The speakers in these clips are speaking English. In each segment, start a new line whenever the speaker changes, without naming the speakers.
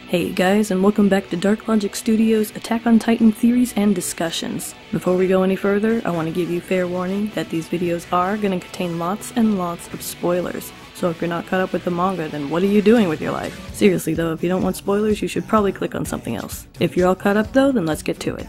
Hey guys, and welcome back to DarkLogic Studios' Attack on Titan theories and discussions. Before we go any further, I want to give you fair warning that these videos are going to contain lots and lots of spoilers. So if you're not caught up with the manga, then what are you doing with your life? Seriously though, if you don't want spoilers, you should probably click on something else. If you're all caught up though, then let's get to it.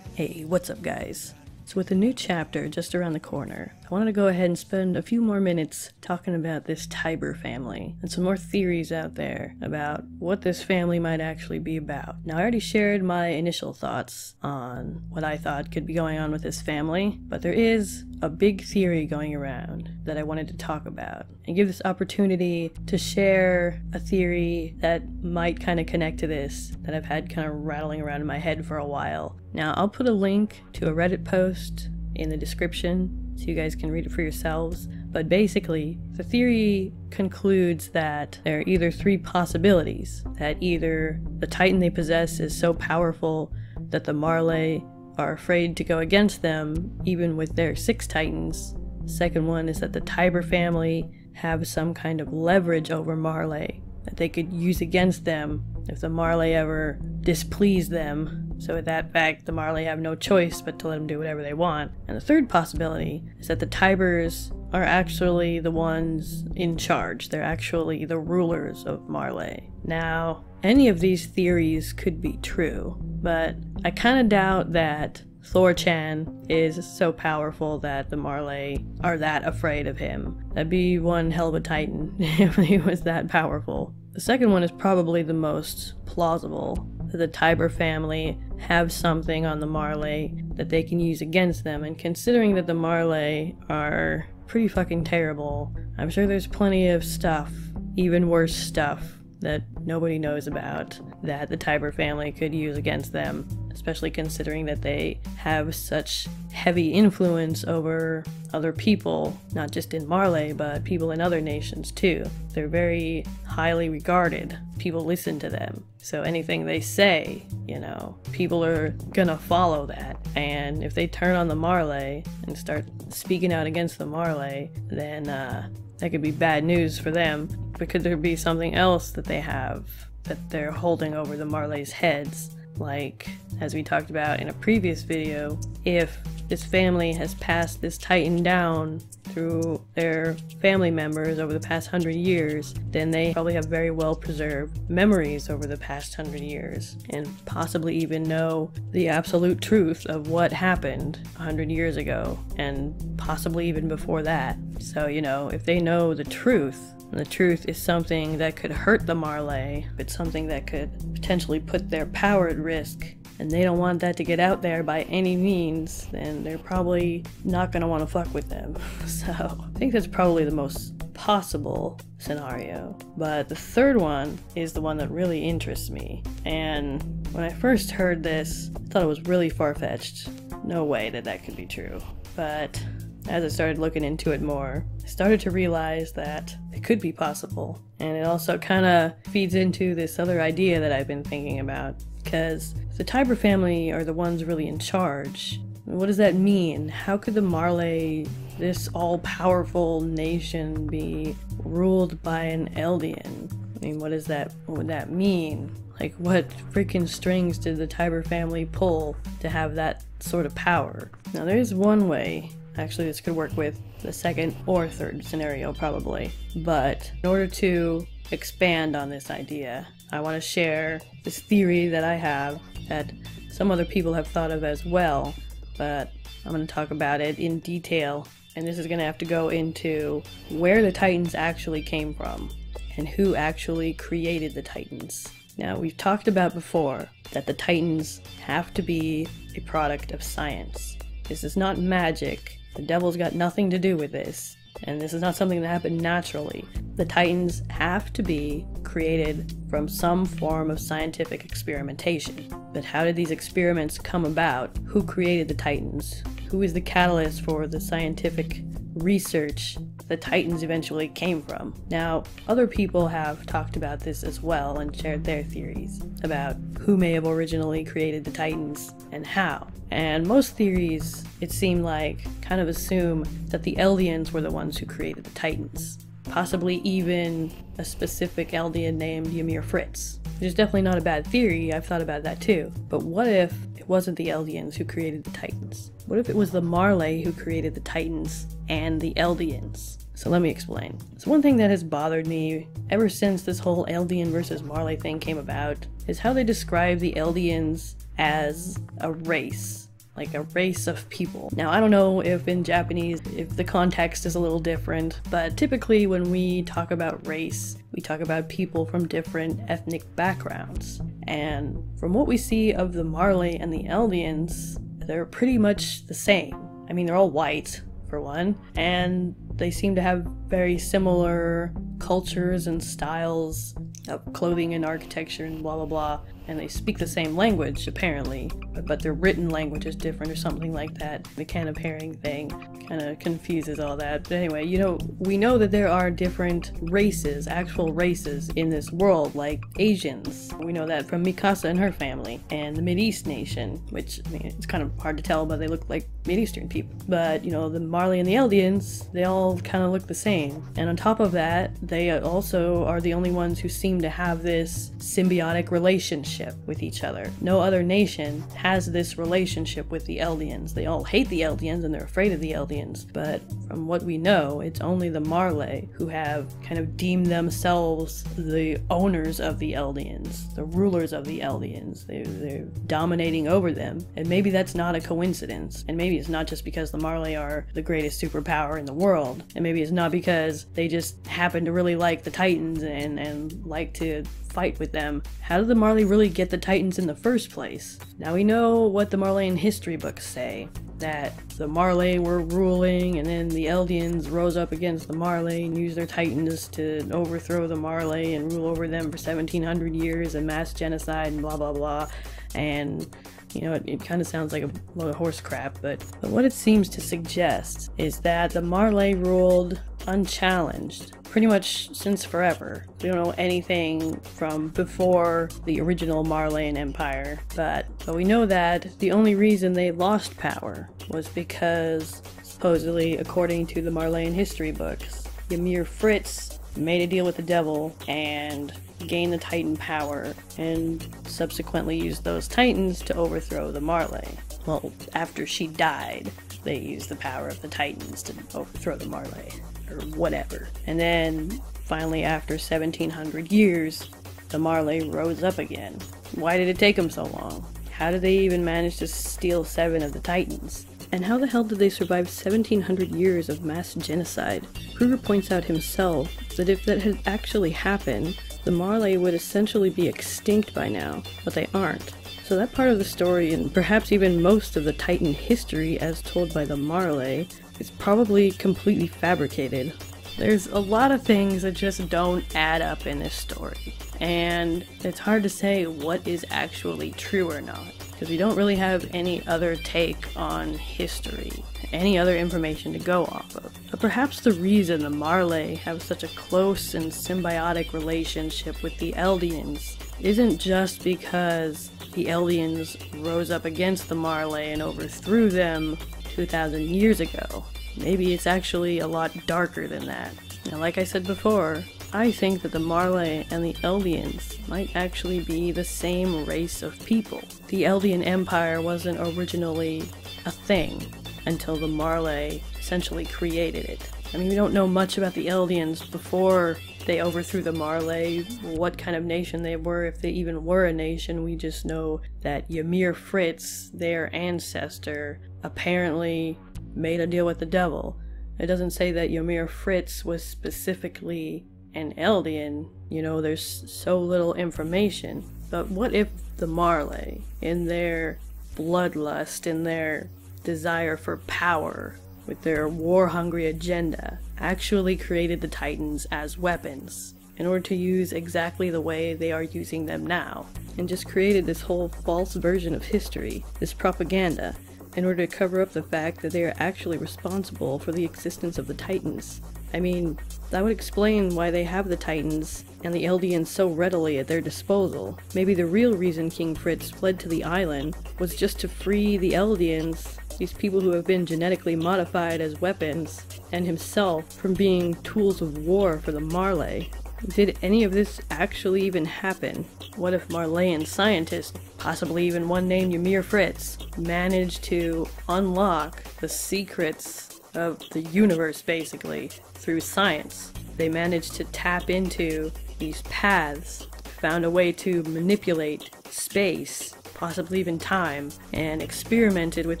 Hey, what's up guys? So with a new chapter just around the corner, I wanted to go ahead and spend a few more minutes talking about this Tybur family and some more theories out there about what this family might actually be about. Now I already shared my initial thoughts on what I thought could be going on with this family, but there is a big theory going around that I wanted to talk about and give this opportunity to share a theory that might kind of connect to this that I've had kind of rattling around in my head for a while. Now I'll put a link to a Reddit post in the description so you guys can read it for yourselves, but basically the theory concludes that there are either three possibilities: that either the Titan they possess is so powerful that the Marley are afraid to go against them even with their 6 Titans. The second one is that the Tybur family have some kind of leverage over Marley that they could use against them if the Marley ever displease them. So with that fact, the Marley have no choice but to let them do whatever they want. And the third possibility is that the Tyburs are actually the ones in charge. They're actually the rulers of Marley. Now, any of these theories could be true, but I kind of doubt that Thor-chan is so powerful that the Marley are that afraid of him. That'd be one hell of a Titan if he was that powerful. The second one is probably the most plausible, that the Tybur family have something on the Marley that they can use against them, and considering that the Marley are pretty fucking terrible, I'm sure there's plenty of stuff, even worse stuff, that nobody knows about that the Tybur family could use against them, especially considering that they have such heavy influence over other people, not just in Marley, but people in other nations too. They're very highly regarded. People listen to them. So anything they say, you know, people are gonna follow that. And if they turn on the Marley and start speaking out against the Marley, then that could be bad news for them. But could there be something else that they have that they're holding over the Marley's heads? Like, as we talked about in a previous video, if this family has passed this Titan down through their family members over the past 100 years, then they probably have very well preserved memories over the past 100 years, and possibly even know the absolute truth of what happened 100 years ago, and possibly even before that. So, you know, if they know the truth, and the truth is something that could hurt the Marley, it's something that could potentially put their power at risk, and they don't want that to get out there by any means, then they're probably not going to want to fuck with them. So I think that's probably the most possible scenario. But the third one is the one that really interests me, and when I first heard this, I thought it was really far-fetched. No way that that could be true. But as I started looking into it more, I started to realize that it could be possible. And it also kind of feeds into this other idea that I've been thinking about. Because if the Tybur family are the ones really in charge, what does that mean? How could the Marley, this all-powerful nation, be ruled by an Eldian? I mean, what would that mean? Like, what freaking strings did the Tybur family pull to have that sort of power? Now, there's one way actually this could work with the second or third scenario probably, but in order to expand on this idea, I want to share this theory that I have that some other people have thought of as well, but I'm going to talk about it in detail, and this is going to have to go into where the Titans actually came from and who actually created the Titans. Now, we've talked about before that the Titans have to be a product of science. This is not magic. The devil's got nothing to do with this, and this is not something that happened naturally. The Titans have to be created from some form of scientific experimentation. But how did these experiments come about? Who created the Titans? Who is the catalyst for the scientific research the Titans eventually came from. Now, other people have talked about this as well and shared their theories about who may have originally created the Titans and how. And most theories, it seemed like, kind of assume that the Eldians were the ones who created the Titans. Possibly even a specific Eldian named Ymir Fritz. Which is definitely not a bad theory, I've thought about that too. But what if it wasn't the Eldians who created the Titans? What if it was the Marley who created the Titans and the Eldians? So let me explain. So one thing that has bothered me ever since this whole Eldian versus Marley thing came about is how they describe the Eldians as a race. Like a race of people. Now, I don't know if in Japanese, if the context is a little different, but typically when we talk about race, we talk about people from different ethnic backgrounds. And from what we see of the Marley and the Eldians, they're pretty much the same. I mean, they're all white, for one, and they seem to have very similar cultures and styles of clothing and architecture and blah blah blah, and they speak the same language apparently, but their written language is different or something like that. The can of herring thing kind of confuses all that. But anyway, you know, we know that there are different races, actual races in this world, like Asians. We know that from Mikasa and her family, and the Mideast nation, which, I mean, it's kind of hard to tell, but they look like Mideastern people. But, you know, the Marley and the Eldians, they all kind of look the same. And on top of that, they also are the only ones who seem to have this symbiotic relationship with each other. No other nation has this relationship with the Eldians. They all hate the Eldians and they're afraid of the Eldians, but from what we know, it's only the Marley who have kind of deemed themselves the owners of the Eldians, the rulers of the Eldians. They're dominating over them, and maybe that's not a coincidence, and maybe it's not just because the Marley are the greatest superpower in the world, and maybe it's not because they just happen to really like the Titans and like to fight with them. How did the Marley really get the Titans in the first place? Now we know what the Marleyan history books say, that the Marley were ruling and then the Eldians rose up against the Marley and used their Titans to overthrow the Marley and rule over them for 1700 years and mass genocide and blah blah blah. And you know, it kind of sounds like a load of horse crap, but what it seems to suggest is that the Marley ruled unchallenged pretty much since forever. We don't know anything from before the original Marleyan Empire, but we know that the only reason they lost power was because, supposedly, according to the Marleyan history books, Ymir Fritz made a deal with the devil and gained the Titan power, and subsequently used those Titans to overthrow the Marley. Well, after she died, they used the power of the Titans to overthrow the Marley, or whatever. And then, finally, after 1700 years, the Marley rose up again. Why did it take them so long? How did they even manage to steal 7 of the Titans? And how the hell did they survive 1700 years of mass genocide? Kruger points out himself that if that had actually happened, the Marley would essentially be extinct by now, but they aren't. So that part of the story, and perhaps even most of the Titan history as told by the Marley, is probably completely fabricated. There's a lot of things that just don't add up in this story, and it's hard to say what is actually true or not, because we don't really have any other take on history, any other information to go off of. But perhaps the reason the Marley have such a close and symbiotic relationship with the Eldians isn't just because the Eldians rose up against the Marley and overthrew them 2,000 years ago. Maybe it's actually a lot darker than that. Now, like I said before, I think that the Marley and the Eldians might actually be the same race of people. The Eldian Empire wasn't originally a thing until the Marley essentially created it. I mean, we don't know much about the Eldians before they overthrew the Marley, what kind of nation they were, if they even were a nation. We just know that Ymir Fritz, their ancestor, apparently made a deal with the devil. It doesn't say that Ymir Fritz was specifically an Eldian. You know, there's so little information. But what if the Marley, in their bloodlust, in their desire for power, with their war-hungry agenda, actually created the Titans as weapons in order to use exactly the way they are using them now, and just created this whole false version of history, this propaganda, in order to cover up the fact that they are actually responsible for the existence of the Titans. I mean, that would explain why they have the Titans and the Eldians so readily at their disposal. Maybe the real reason King Fritz fled to the island was just to free the Eldians, these people who have been genetically modified as weapons, and himself from being tools of war for the Marley. Did any of this actually even happen? What if Marleyan scientists, possibly even one named Ymir Fritz, managed to unlock the secrets of the universe, basically, through science? They managed to tap into these paths, found a way to manipulate space, possibly even time, and experimented with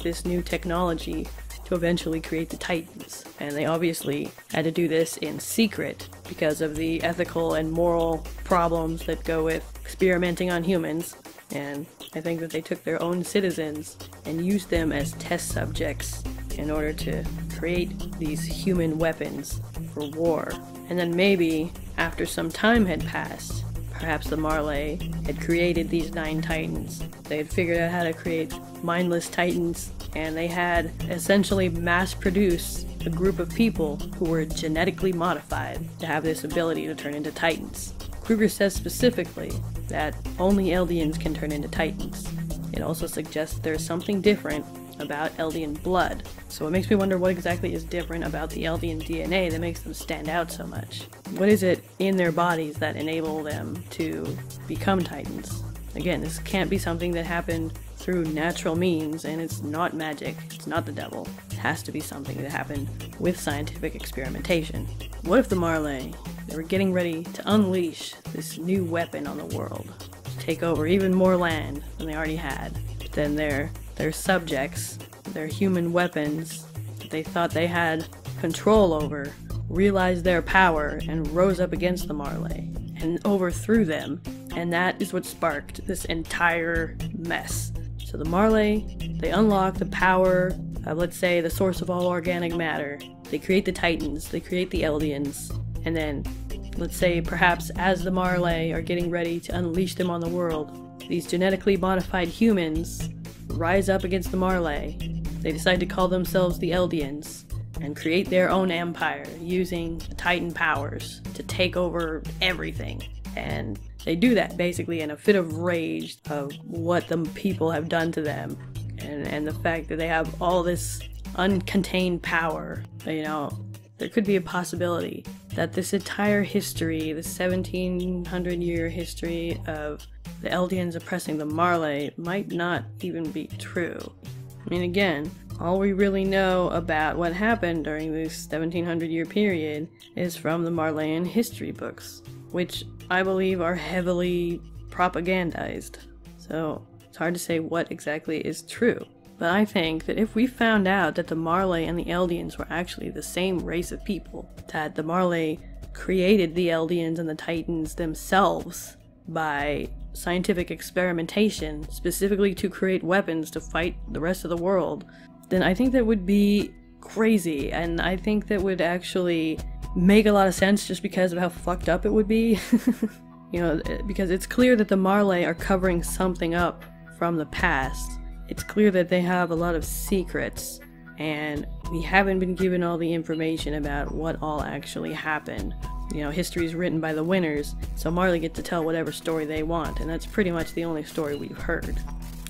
this new technology to eventually create the Titans. And they obviously had to do this in secret because of the ethical and moral problems that go with experimenting on humans. And I think that they took their own citizens and used them as test subjects in order to create these human weapons for war. And then maybe, after some time had passed, perhaps the Marley had created these 9 Titans. They had figured out how to create mindless Titans, and they had essentially mass-produced a group of people who were genetically modified to have this ability to turn into Titans. Kruger says specifically that only Eldians can turn into Titans. It also suggests there's something different about Eldian blood. So it makes me wonder what exactly is different about the Eldian DNA that makes them stand out so much. What is it in their bodies that enable them to become Titans? Again, this can't be something that happened through natural means, and it's not magic, it's not the devil. It has to be something that happened with scientific experimentation. What if the Marley, they were getting ready to unleash this new weapon on the world, to take over even more land than they already had? But then their subjects, their human weapons that they thought they had control over, realized their power and rose up against the Marley and overthrew them. And that is what sparked this entire mess. So the Marley, they unlock the power of, let's say, the source of all organic matter. They create the Titans, they create the Eldians, and then, let's say, perhaps as the Marley are getting ready to unleash them on the world, these genetically modified humans rise up against the Marley. They decide to call themselves the Eldians and create their own empire using the Titan powers to take over everything. And they do that basically in a fit of rage of what the people have done to them, and the fact that they have all this uncontained power. You know, there could be a possibility that this entire history, the 1700-year history of the Eldians oppressing the Marley, might not even be true. I mean, again, all we really know about what happened during this 1700-year period is from the Marleyan history books, which I believe are heavily propagandized. So it's hard to say what exactly is true. But I think that if we found out that the Marley and the Eldians were actually the same race of people, that the Marley created the Eldians and the Titans themselves by scientific experimentation, specifically to create weapons to fight the rest of the world, then I think that would be crazy, and I think that would actually make a lot of sense just because of how fucked up it would be. You know, because it's clear that the Marley are covering something up from the past. It's clear that they have a lot of secrets, and we haven't been given all the information about what all actually happened. You know, history is written by the winners, so Marley get to tell whatever story they want, and that's pretty much the only story we've heard.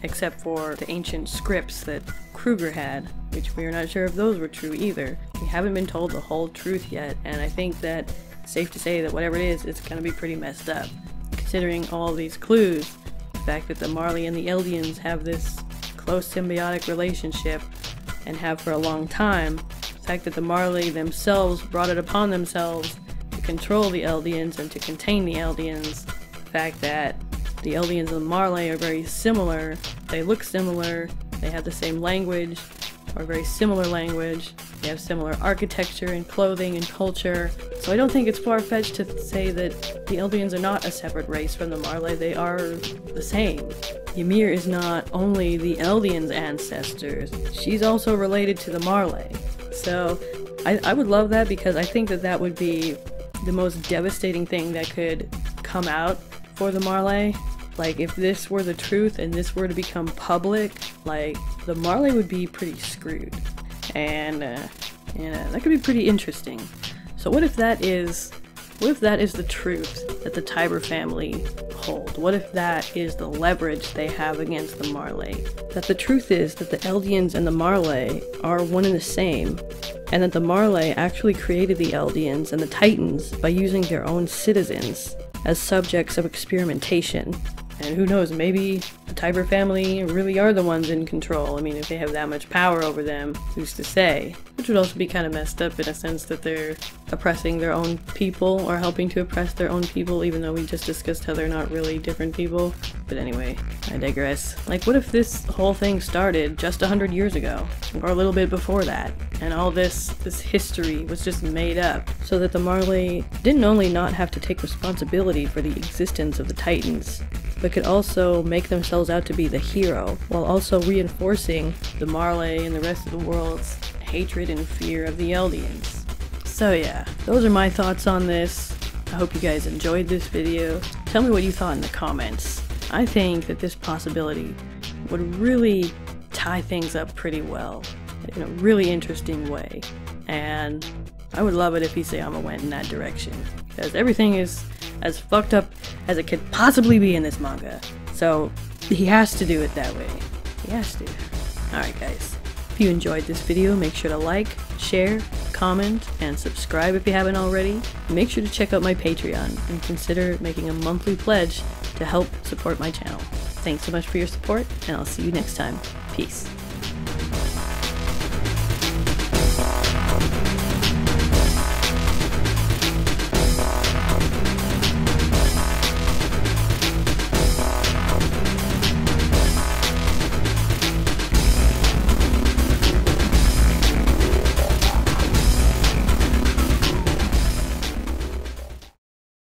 Except for the ancient scripts that Kruger had, which we are not sure if those were true either. We haven't been told the whole truth yet, and I think that it's safe to say that whatever it is, it's gonna be pretty messed up. Considering all these clues, the fact that the Marley and the Eldians have this close symbiotic relationship, and have for a long time, the fact that the Marley themselves brought it upon themselves to control the Eldians and to contain the Eldians, the fact that the Eldians and the Marley are very similar, they look similar, they have the same language, or very similar language, they have similar architecture and clothing and culture, so I don't think it's far-fetched to say that the Eldians are not a separate race from the Marley, they are the same. Ymir is not only the Eldians' ancestors, she's also related to the Marley. So I would love that, because I think that that would be the most devastating thing that could come out for the Marley. Like, if this were the truth and this were to become public, like, the Marley would be pretty screwed. And that could be pretty interesting. So what if that is the truth that the Tybur family hold? What if that is the leverage they have against the Marley? That the truth is that the Eldians and the Marley are one and the same, and that the Marley actually created the Eldians and the Titans by using their own citizens as subjects of experimentation. And who knows, maybe the Tybur family really are the ones in control. I mean, if they have that much power over them, who's to say? Which would also be kind of messed up in a sense that they're oppressing their own people, or helping to oppress their own people, even though we just discussed how they're not really different people. But anyway, I digress. Like, what if this whole thing started just 100 years ago, or a little bit before that, and all this history was just made up, so that the Marley didn't only not have to take responsibility for the existence of the Titans, but could also make themselves out to be the hero, while also reinforcing the Marley and the rest of the world's hatred and fear of the Eldians. So yeah, those are my thoughts on this. I hope you guys enjoyed this video. Tell me what you thought in the comments. I think that this possibility would really tie things up pretty well, in a really interesting way, and I would love it if Isayama went in that direction, because everything is as fucked up as it could possibly be in this manga. So he has to do it that way. He has to. Alright guys, if you enjoyed this video, make sure to like, share, comment, and subscribe if you haven't already. Make sure to check out my Patreon and consider making a monthly pledge to help support my channel. Thanks so much for your support, and I'll see you next time. Peace.